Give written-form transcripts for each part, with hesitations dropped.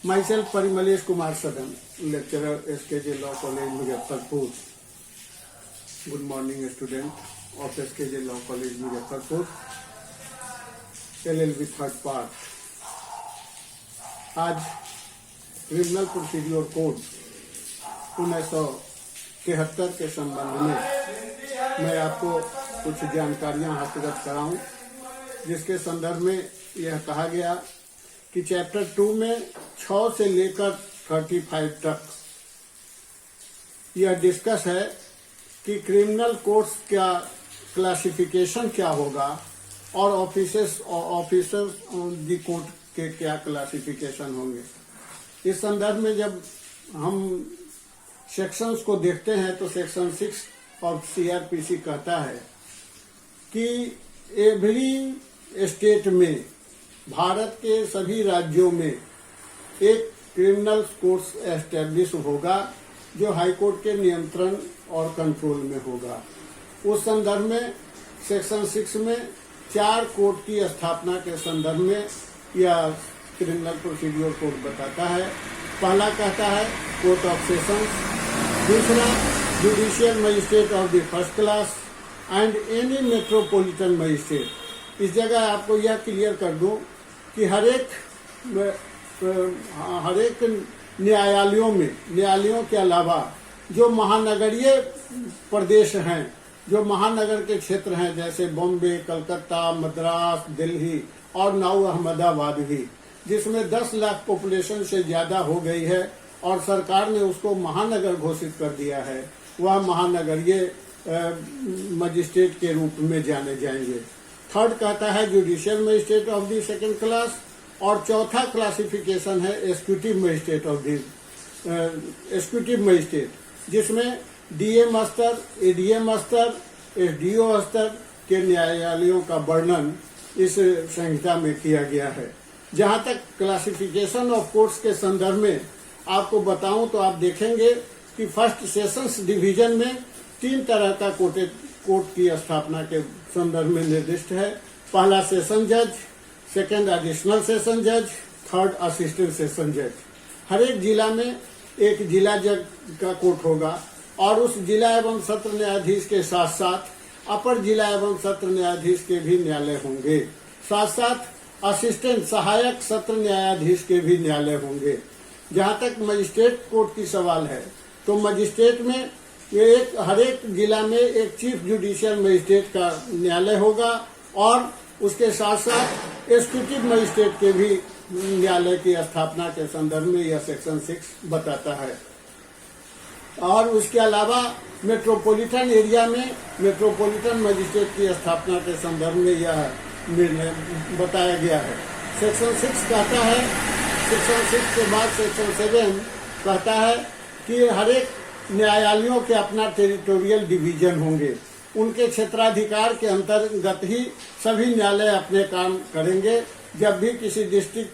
Myself Parimalesh Kumar Sadan, lecturer SKJ Law College Muzaffarpur. Good morning, student of SKJ Law College Muzaffarpur. LLB third part. आज criminal procedure code 1973 के संबंध में मैं आपको कुछ जानकारियां हस्तगत कराऊं, जिसके संदर्भ में यह कहा गया कि चैप्टर 2 में 6 से लेकर 35 तक यह डिस्कस है कि क्रिमिनल कोर्ट्स का क्लासिफिकेशन क्या होगा और ऑफिसर्स दी कोर्ट के क्या क्लासिफिकेशन होंगे. इस संदर्भ में जब हम सेक्शंस को देखते हैं तो सेक्शन 6 ऑफ सीआरपीसी कहता है कि एवरी स्टेट में, भारत के सभी राज्यों में एक क्रिमिनल कोर्ट्स एस्टेब्लिश होगा जो हाई कोर्ट के नियंत्रण और कंट्रोल में होगा. उस संदर्भ में सेक्शन 6 में 4 कोर्ट की स्थापना के संदर्भ में यह क्रिमिनल प्रोसीड्यूर कोड बताता है. पहला कहता है कोर्ट ऑफ सेशंस, दूसरा judicial magistrate of the first class and any metropolitan magistrate. इस जगह आपको यह क्लियर कर दूं कि हर एक न्यायालयों के अलावा जो महानगरीय प्रदेश हैं, जो महानगर के क्षेत्र हैं, जैसे बॉम्बे, कलकत्ता, मद्रास, दिल्ली और नाउ अहमदाबाद भी, जिसमें 10 लाख पॉपुलेशन से ज्यादा हो गई है और सरकार ने उसको महानगर घोषित कर दिया है, वह महानगरीय मजिस्ट्रेट के रूप में जाने जाएंगे. थर्ड कहता है judicial magistrate of the second class, और चौथा क्लासिफिकेशन है executive magistrate of the executive magistrate, जिसमें डीएम स्तर, एडीएम स्तर, एसडीओ स्तर के न्यायालयों का वर्णन इस संहिता में किया गया है. जहां तक क्लासिफिकेशन ऑफ कोर्ट्स के संदर्भ में आपको बताऊं तो आप देखेंगे कि फर्स्ट सेशंस डिवीजन में 3 तरह का कोर्ट की स्थापना के संदर्भ में निर्दिष्ट है. पहला सेशन जज, सेकंड एडिशनल सेशन जज, थर्ड असिस्टेंट सेशन जज. हर एक जिला में एक जिला जज का कोर्ट होगा और उस जिला एवं सत्र न्यायाधीश के साथ साथ अपर जिला एवं सत्र न्यायाधीश के भी न्यायालय होंगे. साथ साथ असिस्टेंट सहायक सत्र न्यायाधीश के भी न्यायालय होंगे. जहां तक मजिस्ट्रेट कोर्ट की सवाल है तो मजिस्ट्रेट में हर एक जिला में एक चीफ जुडिशियल मजिस्ट्रेट का न्यायालय होगा और उसके साथ साथ एग्जीक्यूटिव मजिस्ट्रेट के भी न्यायालय की स्थापना के संदर्भ में यह सेक्शन 6 बताता है. और उसके अलावा मेट्रोपॉलिटन एरिया में मेट्रोपॉलिटन मजिस्ट्रेट की स्थापना के संदर्भ में यह निर्णय बताया गया है. सेक्शन 6 कहता है, सेक्शन 6 के बाद सेक्शन 7 कहता है कि हर एक न्यायालयों के अपना टेरिटोरियल डिवीजन होंगे. उनके क्षेत्राधिकार के अंतर्गत ही सभी न्यायालय अपने काम करेंगे. जब भी किसी डिस्ट्रिक्ट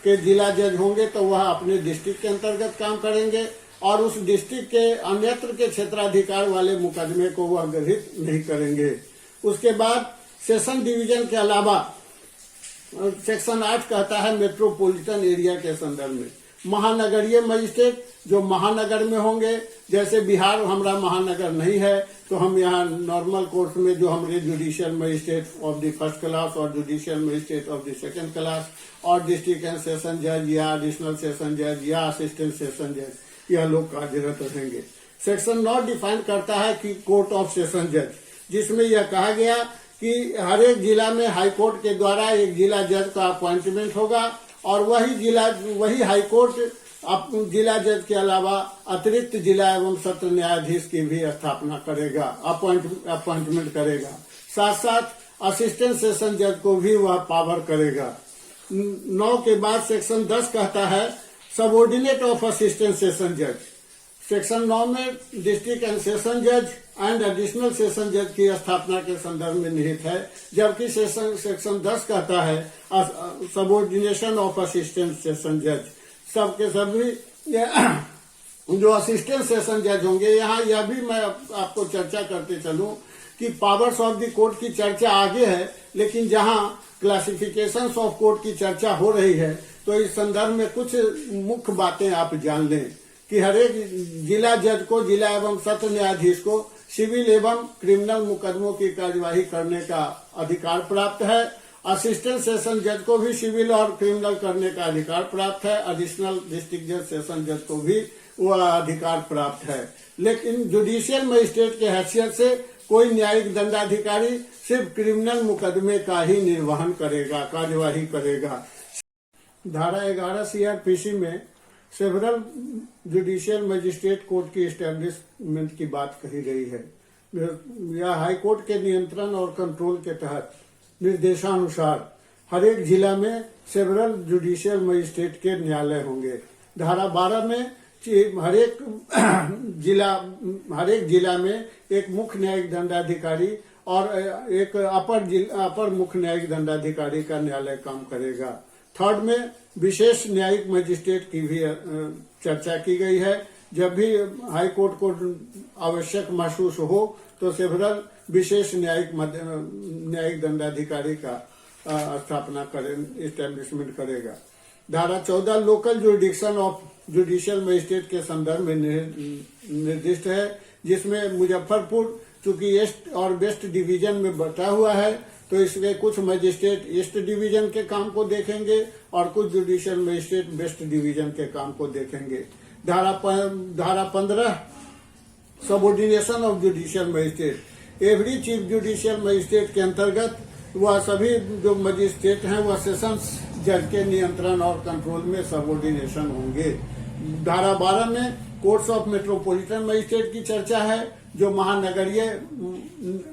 के जिला जज होंगे तो वह अपने डिस्ट्रिक्ट के अंतर्गत काम करेंगे और उस डिस्ट्रिक्ट के अन्यत्र के क्षेत्राधिकार वाले मुकदमे को वह गृहीत नहीं करेंगे. उसके बाद सेशन डिवीजन के अलावा सेक्शन 8 कहता है मेट्रोपॉलिटन एरिया के संदर्भ में महानगरीय मजिस्ट्रेट जो महानगर में होंगे. जैसे बिहार हमारा महानगर नहीं है तो हम यहाँ नॉर्मल कोर्ट में जो हमारे judicial magistrate of the first class और judicial magistrate of the second class और डिस्ट्रिक्ट एंड सेशन जज या एडिशनल सेशन जज या असिस्टेंट सेशन जज, यह लोग कार्यरत रहेंगे. सेक्शन 9 डिफाइन करता है कि कोर्ट ऑफ सेशन जज, जिसमें यह कहा गया कि हर एक जिला में हाई कोर्ट के द्वारा एक जिला जज का अपॉइंटमेंट होगा और वही हाई कोर्ट जिला जज के अलावा अतिरिक्त जिला एवं सत्र न्यायाधीश की भी स्थापना करेगा, अपॉइंटमेंट करेगा. साथ साथ असिस्टेंट सेशन जज को भी वह पावर करेगा. 9 के बाद सेक्शन 10 कहता है सबऑर्डिनेट ऑफ असिस्टेंट सेशन जज. सेक्शन 9 में डिस्ट्रिक्ट एंड सेशन जज एंड एडिशनल सेशन जज की स्थापना के संदर्भ में निहित है, जबकि सेक्शन 10 कहता है सबऑर्डिनेशन ऑफ असिस्टेंट सेशन जज. सबके सभी जो असिस्टेंट सेशन जज होंगे, यहाँ यह भी मैं आपको चर्चा करते चलूं कि पावर्स ऑफ द कोर्ट की चर्चा आगे है, लेकिन जहां क्लासिफिकेशंस ऑफ कोर्ट की चर्चा हो रही है, तो इस संदर्भ में कुछ मुख्य बातें आप जान लें कि हरेक जिला जज को, जिला एवं सत्र न्यायाधीश को सिविल एवं क्रिमिनल मुकदमों की कार्यवाही करने का अधिकार प्राप्त है। असिस्टेंट सेशन जज को भी सिविल और क्रिमिनल करने का अधिकार प्राप्त है। एडिशनल डिस्ट्रिक्ट जज, सेशन जज को भी वह अधिकार प्राप्त है। लेकिन जुडिशियल मजिस्ट्रेट के हैसियत से कोई न्यायिक दंडाधिकारी सिर्फ क्रिमिनल मुकदमे का ही निर्वहन करेगा, कार्यवाही करेगा। धारा 11 सीआरपीसी में सेवरल जुडिशियल मजिस्ट्रेट कोर्ट की एस्टेब्लिशमेंट की बात कही गई है। यह हाई कोर्ट के नियंत्रण और कंट्रोल के तहत निर्देशानुसार हर एक जिला में सेवरल जुडिशियल मजिस्ट्रेट के न्यायालय होंगे। धारा 12 में हर एक जिला में एक मुख्य न्यायिक दंडाधिकारी और एक अपर मुख्य न्यायिक दंडाधिकारी का न्यायालय काम करेगा। थर्ड में विशेष न्यायिक मजिस्ट्रेट की भी चर्चा की गई है। जब भी हाई कोर्ट को आवश्यक महसूस हो तो सेवरल विशेष न्यायिक दंडाधिकारी का स्थापना एस्टेब्लिशमेंट करेगा। धारा 14 local jurisdiction of judicial magistrate के संदर्भ में निर्दिष्ट है, जिसमें मुजफ्फरपुर चूंकि ईस्ट और वेस्ट डिवीजन में बटा हुआ है, तो इसमें कुछ मजिस्ट्रेट ईस्ट डिवीजन के काम को देखेंगे और कुछ जुडिशियल मजिस्ट्रेट वेस्ट डिवीजन के काम को देखेंगे। धारा 15 subordination of judicial magistrate. Every chief judicial magistrate के अंतर्गत वह सभी जो मजिस्ट्रेट हैं वह सेशंस जज के नियंत्रण और कंट्रोल में सबऑर्डिनेशन होंगे। धारा 12 में कोर्ट्स ऑफ मेट्रोपॉलिटन मजिस्ट्रेट की चर्चा है, जो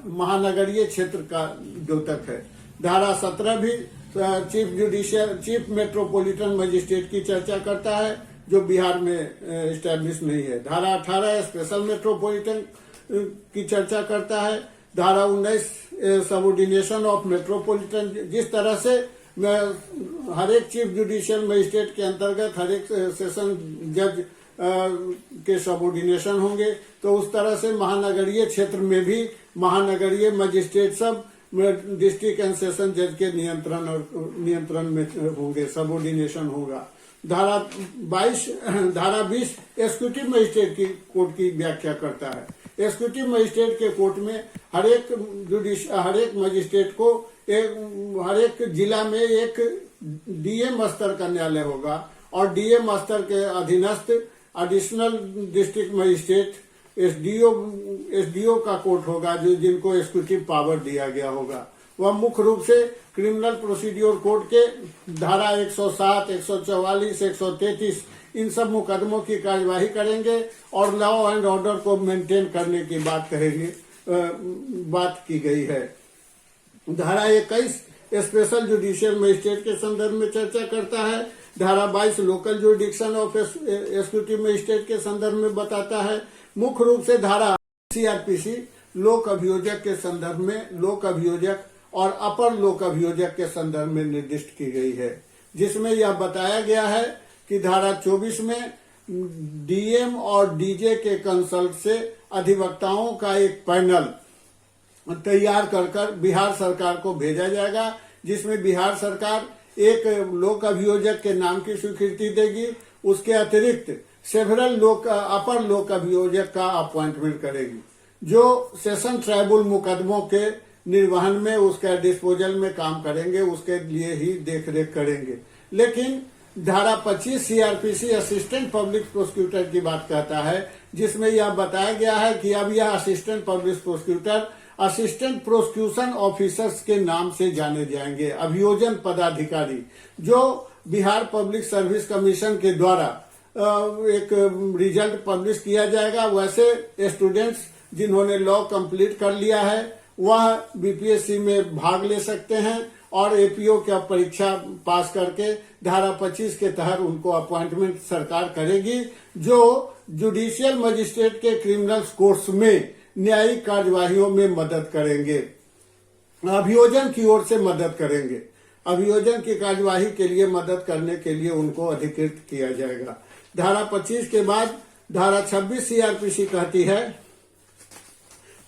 महानगरीय क्षेत्र का द्योतक है। धारा 17 भी चीफ मेट्रोपॉलिटन मजिस्ट्रेट की चर्चा करता है, जो बिहार में एस्टेब्लिश नहीं है। धारा 18 स्पेशल मेट्रोपॉलिटन की चर्चा करता है। धारा 19 सबऑर्डिनेशन ऑफ मेट्रोपॉलिटन, जिस तरह से हर एक चीफ जुडिशियल मजिस्ट्रेट के अंतर्गत हर एक सेशन जज के सबऑर्डिनेशन होंगे, तो उस तरह से महानगरीय क्षेत्र में भी महानगरीय मजिस्ट्रेट सब डिस्ट्रिक्ट एंड सेशन जज के नियंत्रण में होंगे, सबऑर्डिनेशन होगा। धारा 20 एग्जीक्यूटिव मजिस्ट्रेट की कोर्ट की व्याख्या करता है। एग्जीक्यूटिव मजिस्ट्रेट के कोर्ट में हर एक मजिस्ट्रेट को हर एक जिला में एक डीएम स्तर का न्यायालय होगा और डीएम स्तर के अधीनस्थ एडिशनल डिस्ट्रिक्ट मजिस्ट्रेट एसडीओ का कोर्ट होगा, जो जिनको एग्जीक्यूटिव पावर दिया गया होगा। वह मुख्य रूप से क्रिमिनल प्रोसीड्योर कोड के धारा 107, 144, 133 इन सब मुकदमों की कार्यवाही करेंगे और लॉ एंड ऑर्डर को मेंटेन करने की बात की गई है। धारा 21 स्पेशल जुडिशियल मजिस्ट्रेट के संदर्भ में चर्चा करता है। धारा 22 local jurisdiction of executive magistrate के संदर्भ में बताता है। मुख्य रूप से धारा सीआरपीसी लोक अभियोजक के संदर्भ में लोक अभियोजक और अपर लोक अभियोजक के संदर्भ में निर्दिष्ट की गई है, जिसमें यह बताया गया है कि धारा 24 में डीएम और डीजे के कंसल्ट से अधिवक्ताओं का एक पैनल तैयार कर बिहार सरकार को भेजा जाएगा, जिसमें बिहार सरकार एक लोक अभियोजक के नाम की स्वीकृति देगी। उसके अतिरिक्त सेवरल अपर लोक अभियोजक का अपॉइंटमेंट करेगी, जो सेशन ट्राइब्यूनल मुकदमों के निर्वहन में उसके डिस्पोजल में काम करेंगे, उसके लिए ही देखरेख करेंगे। लेकिन धारा 25 सीआरपीसी असिस्टेंट पब्लिक प्रोसिक्यूटर की बात कहता है, जिसमें यह बताया गया है कि अब यह assistant public prosecutor assistant prosecution officers के नाम से जाने जाएंगे। अभियोजन पदाधिकारी, जो बिहार पब्लिक सर्विस कमीशन के द्वारा एक रिजल्ट पब्लिश किया जाएगा, वैसे स्टूडेंट्स जिन्होंने लॉ कंप्लीट कर लिया है वह बीपीएससी में भाग ले सकते हैं और एपीओ की परीक्षा पास करके धारा 25 के तहत उनको अपॉइंटमेंट सरकार करेगी, जो जुडिशियल मजिस्ट्रेट के क्रिमिनल कोर्ट्स में न्यायिक कार्यवाहियों में मदद करेंगे, अभियोजन की ओर से मदद करेंगे। अभियोजन की कार्यवाही के लिए मदद करने के लिए उनको अधिकृत किया जाएगा। धारा 25 के बाद धारा 26 सीआरपीसी कहती है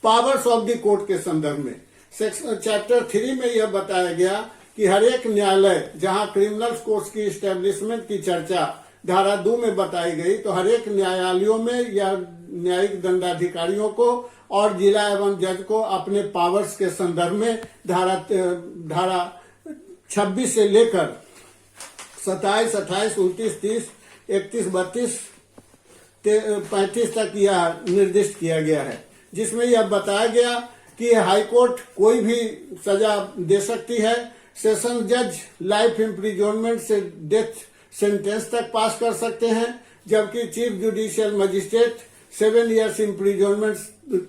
पावर्स ऑफ द कोर्ट के संदर्भ में चैप्टर 3 में यह बताया गया कि हर एक न्यायालय जहां क्रिमिनल कोर्ट्स की स्टैब्लिशमेंट की चर्चा धारा 2 में बताई गई, तो हर एक न्यायालयों में या न्यायिक दंडाधिकारियों को और जिला एवं जज को अपने पावर्स के संदर्भ में धारा 26 से लेकर 27, 28, 29, 30, 31, 32, 35 तक यह निर्दिष्ट किया गया है, जिसमें यह बताया गया कि हाईकोर्ट कोई भी सजा दे सकती है। सेशन जज लाइफ इम्प्रिजनमेंट से डेथ सेंटेंस तक पास कर सकते हैं, जबकि chief judicial magistrate 7 years imprisonment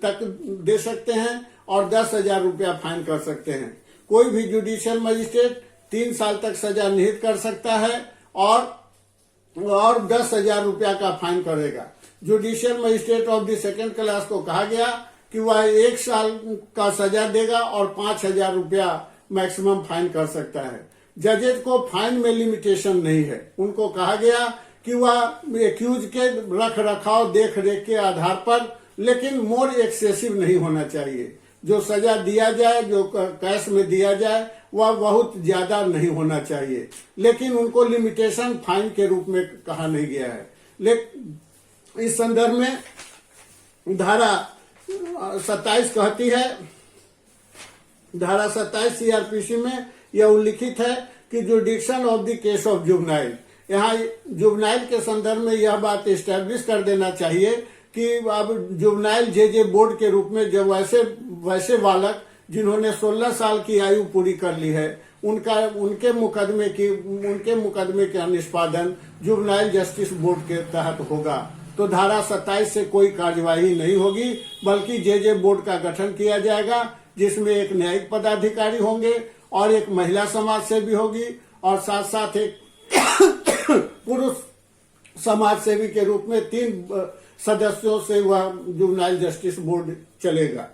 तक दे सकते हैं और 10,000 रुपया फाइन कर सकते हैं। कोई भी जुडिशियल मजिस्ट्रेट 3 साल तक सजा निहित कर सकता है और 10,000 रुपया का फाइन करेगा। Judicial magistrate of the second class को कहा गया कि वह 1 साल का सजा देगा और 5,000 रुपया मैक्सिमम फाइन कर सकता है। जजेज को फाइन में लिमिटेशन नहीं है। उनको कहा गया कि वह एक्यूज के रख रखाव देख रेख के आधार पर, लेकिन मोर एक्सेसिव नहीं होना चाहिए। जो सजा दिया जाए, जो कैश में दिया जाए, वह बहुत ज्यादा नहीं होना चाहिए, लेकिन उनको लिमिटेशन फाइन के रूप में कहा नहीं गया है। लेकिन इस संदर्भ में धारा 27 कहती है, धारा 27 सीआरपीसी में यह उल्लिखित है कि जुडिक्शन of the case of juvenile, यहाँ जुवेनाइल के संदर्भ में यह बात एस्टेब्लिश कर देना चाहिए कि अब जुवेनाइल जेजे बोर्ड के रूप में जब वैसे बालक जिन्होंने 16 साल की आयु पूरी कर ली है, उनके मुकदमे का निष्पादन जुवेनाइल जस्टिस बोर्ड के तहत होगा। तो धारा 27 से कोई कार्यवाही नहीं होगी, बल्कि जेजे बोर्ड का गठन किया जाएगा, जिसमें एक न्यायिक पदाधिकारी होंगे और एक महिला समाज सेवी होगी और साथ साथ एक पुरुष समाज सेवी के रूप में 3 सदस्यों से वह जुवेनाइल जस्टिस बोर्ड चलेगा।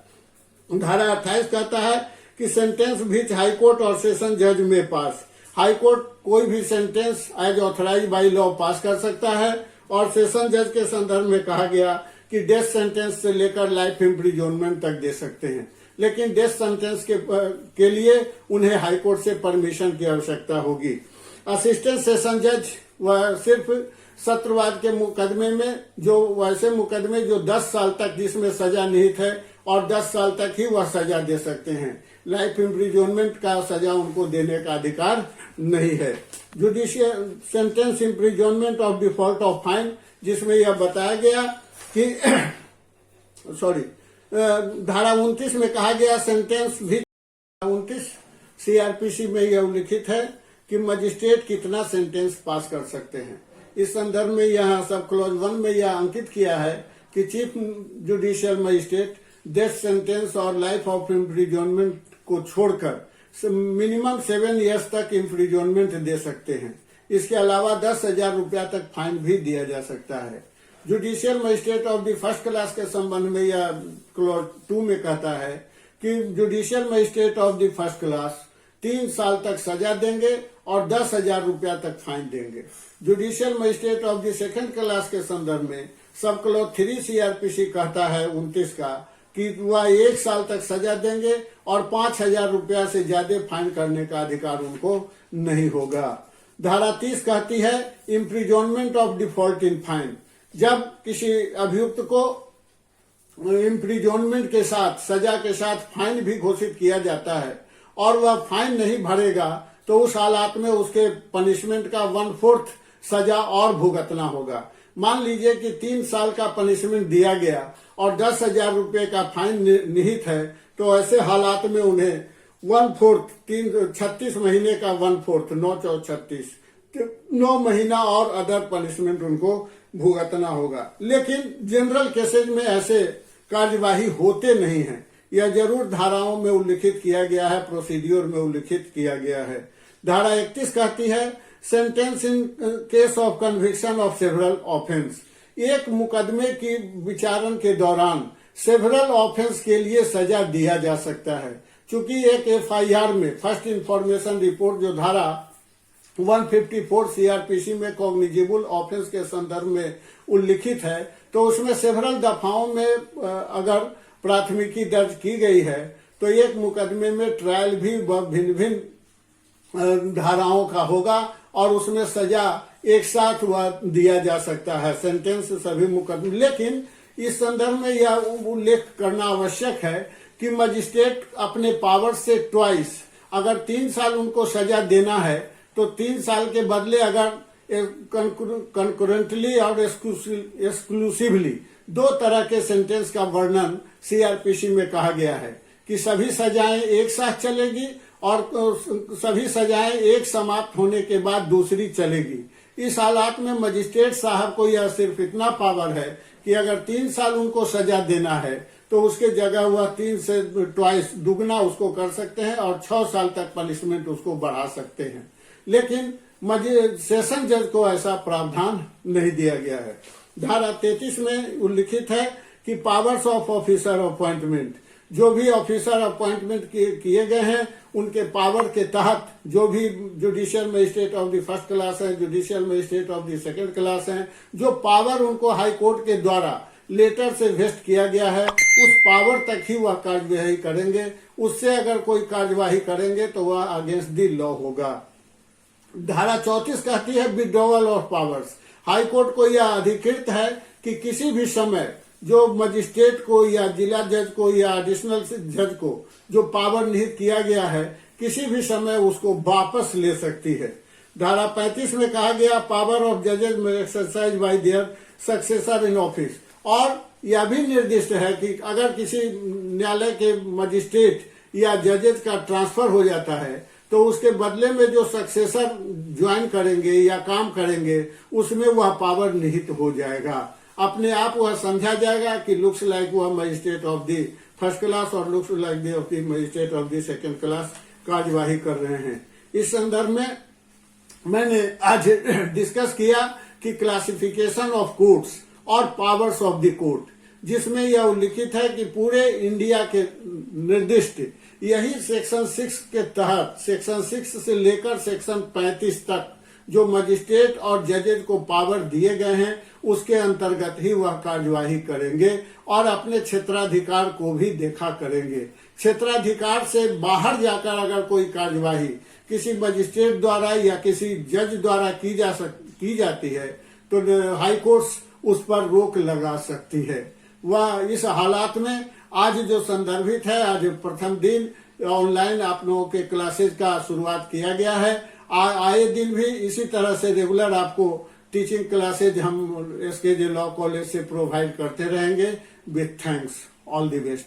धारा 28 कहता है कि सेंटेंस विच हाईकोर्ट और सेशन जज में पास, हाईकोर्ट कोई भी sentence as authorise by law pass कर सकता है और सेशन जज के संदर्भ में कहा गया कि डेथ सेंटेंस से लेकर लाइफ इम्प्रिजनमेंट तक दे सकते हैं, लेकिन डेथ सेंटेंस के लिए उन्हें हाईकोर्ट से परमिशन की आवश्यकता होगी। असिस्टेंट सेशन जज वह सिर्फ सत्रवाद के मुकदमे में, जो वैसे मुकदमे जो 10 साल तक जिसमें सजा निहित है और 10 साल तक ही वह सजा दे सकते हैं, लाइफ इम्प्रिजनमेंट का सजा उनको देने का अधिकार नहीं है। Judicial sentence imprisonment of default of fine, जिसमें यह बताया गया कि धारा 29 में कहा गया सेंटेंस भी 29 सीआरपीसी में यह उल्लिखित है कि मजिस्ट्रेट कितना सेंटेंस पास कर सकते हैं। इस संदर्भ में यहाँ सब क्लॉज 1 में यह अंकित किया है कि chief judicial magistrate death sentence और लाइफ ऑफ इम्प्रिजनमेंट को छोड़कर मिनिमम 7 इयर्स तक इम्प्रिजनमेंट दे सकते हैं। इसके अलावा 10,000 रुपया तक फाइन भी दिया जा सकता है। Judicial magistrate of the first class के संबंध में यह क्लॉज 2 में कहता है कि judicial magistrate of the first class 3 साल तक सजा देंगे और 10,000 रुपया तक फाइन देंगे। Judicial magistrate of the second class के संदर्भ में सब क्लॉज 3 सीआरपीसी कहता है 29 का कि वह 1 साल तक सजा देंगे और 5,000 रुपया से ज्यादा फाइन करने का अधिकार उनको नहीं होगा। धारा 30 कहती है imprisonment of default in fine, जब किसी अभियुक्त को इम्प्रिजनमेंट के साथ, सजा के साथ फाइन भी घोषित किया जाता है और वह फाइन नहीं भरेगा, तो उस हालात में उसके पनिशमेंट का 1/4 सजा और भुगतना होगा। मान लीजिए कि 3 साल का पनिशमेंट दिया गया और 10,000 रुपये का फाइन निहित है, तो ऐसे हालात में उन्हें 1/4 36 महीने का 1/4 9 × 36 9 महीना और अदर पनिशमेंट उनको भुगतना होगा। लेकिन जनरल केसेज में ऐसे कार्यवाही होते नहीं है। यह जरूर धाराओं में उल्लिखित किया गया है, प्रोसीड्यूर में उल्लिखित किया गया है। धारा 31 कहती है sentence in case of conviction of several offence, एक मुकदमे की विचारण के दौरान सेवरल ऑफेंस के लिए सजा दिया जा सकता है। चूंकि एक एफआईआर में फर्स्ट इंफॉर्मेशन रिपोर्ट जो धारा 154 सीआरपीसी में कॉग्निजेबल ऑफेंस के संदर्भ में उल्लिखित है, तो उसमें सेवरल दफाओं में अगर प्राथमिकी दर्ज की गई है, तो एक मुकदमे में ट्रायल भी भिन्न भिन्न धाराओं का होगा और उसमें सजा एक साथ दिया जा सकता है, सेंटेंस सभी मुकदमे। लेकिन इस संदर्भ में यह उल्लेख करना आवश्यक है कि मजिस्ट्रेट अपने पावर से ट्वाइस, अगर 3 साल उनको सजा देना है तो 3 साल के बदले अगर कंकरेंटली और एक्सक्लूसिवली 2 तरह के सेंटेंस का वर्णन सीआरपीसी में कहा गया है कि सभी सजाएं एक साथ चलेगी और सभी सजाएं एक समाप्त होने के बाद दूसरी चलेगी। इस हालात में मजिस्ट्रेट साहब को यह सिर्फ इतना पावर है कि अगर 3 साल उनको सजा देना है तो उसके जगह वह 3 से ट्वाइस दुगना उसको कर सकते हैं और 6 साल तक पनिशमेंट उसको बढ़ा सकते हैं। लेकिन सेशन जज को ऐसा प्रावधान नहीं दिया गया है। धारा 33 में उल्लिखित है कि पावर्स ऑफ ऑफिसर अपॉइंटमेंट, जो भी ऑफिसर अपॉइंटमेंट किए गए हैं उनके पावर के तहत जो भी judicial magistrate of the first class है, judicial magistrate of the second class है, जो पावर उनको हाई कोर्ट के द्वारा लेटर से वेस्ट किया गया है उस पावर तक ही वह कार्यवाही करेंगे। उससे अगर कोई कार्यवाही करेंगे तो वह अगेंस्ट द लॉ होगा। धारा 34 कहती है withdrawal of powers. High court को यह अधिकृत है कि किसी भी समय जो मजिस्ट्रेट को या जिला जज को या एडिशनल जज को जो पावर निहित किया गया है किसी भी समय उसको वापस ले सकती है। धारा 35 में कहा गया पावर ऑफ जजेस में exercise by there successor in office, और यह भी निर्दिष्ट है कि अगर किसी न्यायालय के मजिस्ट्रेट या जजेस का ट्रांसफर हो जाता है तो उसके बदले में जो सक्सेसर ज्वाइन करेंगे या काम करेंगे उसमें वह पावर निहित हो जाएगा। अपने आप वह समझा जाएगा कि लुक्स लाइक वह magistrate of the first class और looks like the of the magistrate of the second class कार्यवाही कर रहे हैं। इस संदर्भ में मैंने आज डिस्कस किया कि क्लासिफिकेशन ऑफ कोर्ट्स और पावर्स ऑफ द कोर्ट, जिसमें यह उल्लिखित है कि पूरे इंडिया के निर्दिष्ट यही सेक्शन 6 के तहत, सेक्शन 6 से लेकर सेक्शन 35 तक जो मजिस्ट्रेट और जजेज को पावर दिए गए हैं उसके अंतर्गत ही वह कार्यवाही करेंगे और अपने क्षेत्राधिकार को भी देखा करेंगे। क्षेत्राधिकार से बाहर जाकर अगर कोई कार्यवाही किसी मजिस्ट्रेट द्वारा या किसी जज द्वारा की जाती है तो हाई कोर्ट्स उस पर रोक लगा सकती है। वह इस हालात में आज जो संदर्भित है, आज प्रथम दिन ऑनलाइन आप लोगों के क्लासेज का शुरुआत किया गया है। आए दिन भी इसी तरह से रेगुलर आपको टीचिंग क्लासेज हम एसकेजे लॉ कॉलेज से प्रोवाइड करते रहेंगे। With thanks, all the best.